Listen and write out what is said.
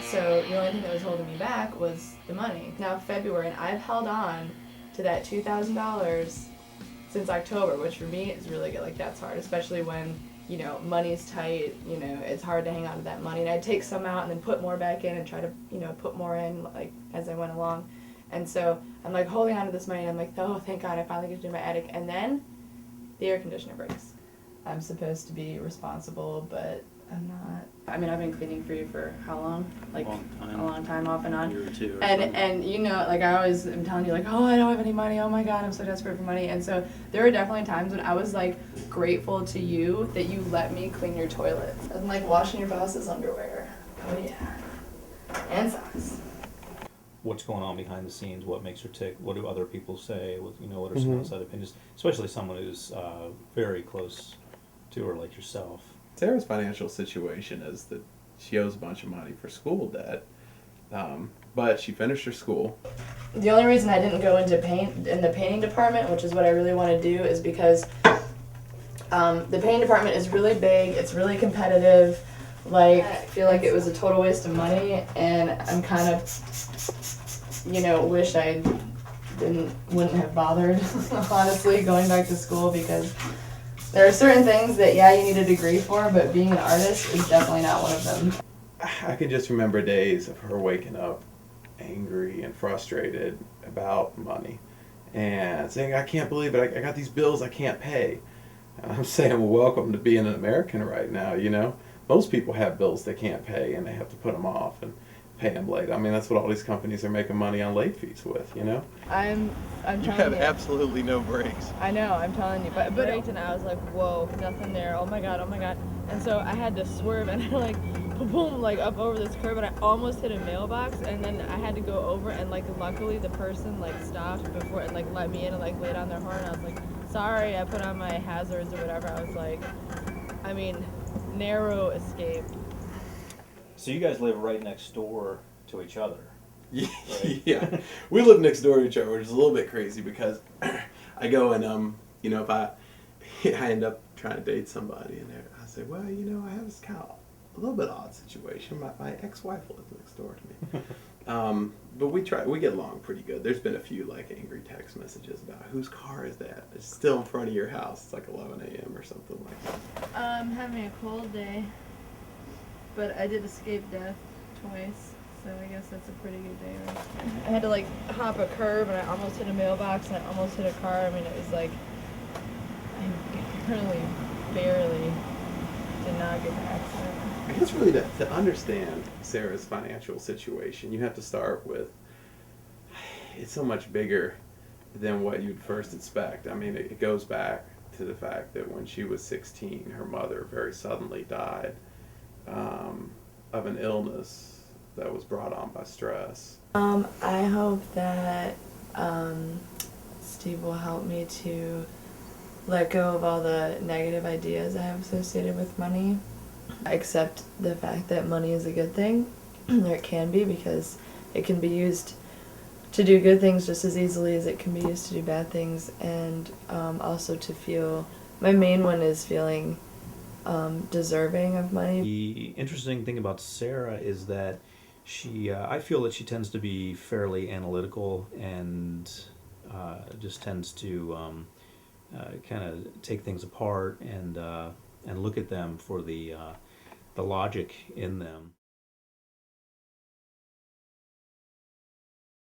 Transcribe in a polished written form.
So the only thing that was holding me back was the money. Now February, and I've held on to that $2,000 since October, which for me is really good. Like that's hard, especially when money's tight. It's hard to hang on to that money. And I'd take some out and then put more back in and try to put more in like as I went along. And so I'm like holding on to this money. And I'm like, oh, thank God, I finally get to do my attic. And then the air conditioner breaks. I'm supposed to be responsible, but I'm not. I mean, I've been cleaning for you for how long? Like a long time, off and on. A year or two. And like I always am telling you, like, oh, I don't have any money. Oh my God, I'm so desperate for money. And so there were definitely times when I was like grateful to you that you let me clean your toilet and like washing your boss's underwear. Oh yeah, and socks. What's going on behind the scenes? What makes her tick? What do other people say? What are some outside opinions? Especially someone who's very close to her, like yourself. Sarah's financial situation is that she owes a bunch of money for school debt, but she finished her school. The only reason I didn't go into in the painting department, which is what I really want to do, is because the painting department is really big. It's really competitive. Like, I feel like it was a total waste of money, and I'm kind of, wish I wouldn't have bothered, honestly, going back to school, because there are certain things that, you need a degree for, but being an artist is definitely not one of them. I can just remember days of her waking up angry and frustrated about money and saying, I can't believe it, I got these bills I can't pay. And I'm saying, well, welcome to being an American right now, Most people have bills they can't pay and they have to put them off and pay them late. I mean, that's what all these companies are making money on late fees with, I'm telling you. You have absolutely no brakes. I know, I'm telling you. But and I was like, whoa, nothing there. Oh my God. And so I had to swerve and I boom, like up over this curb, and I almost hit a mailbox, and then I had to go over, and like luckily the person like stopped before and like let me in and like laid on their horn. I was like, sorry, I put on my hazards or whatever. I was like, narrow escape. So you guys live right next door to each other. Right? Yeah, we live next door to each other, which is a little bit crazy because I go and if I end up trying to date somebody and I say, well, I have this kind of a little bit odd situation. My ex-wife lives next door to me, but we get along pretty good. There's been a few like angry text messages about whose car is that? It's still in front of your house. It's like 11 a.m. or something like that. I'm having a cold day, but I did escape death twice. So I guess that's a pretty good day, right? I had to like hop a curb and I almost hit a mailbox and I almost hit a car. I mean, it was like, I really barely did not get the accident. I guess really to understand Sarah's financial situation, you have to start with, it's so much bigger than what you'd first expect. I mean, it goes back to the fact that when she was 16, her mother very suddenly died of an illness that was brought on by stress. I hope that Steve will help me to let go of all the negative ideas I have associated with money. Accept the fact that money is a good thing, or it can be, because it can be used to do good things just as easily as it can be used to do bad things, and also to feel, my main one is feeling deserving of money. The interesting thing about Sarah is that I feel that she tends to be fairly analytical and just tends to kind of take things apart and look at them for the logic in them.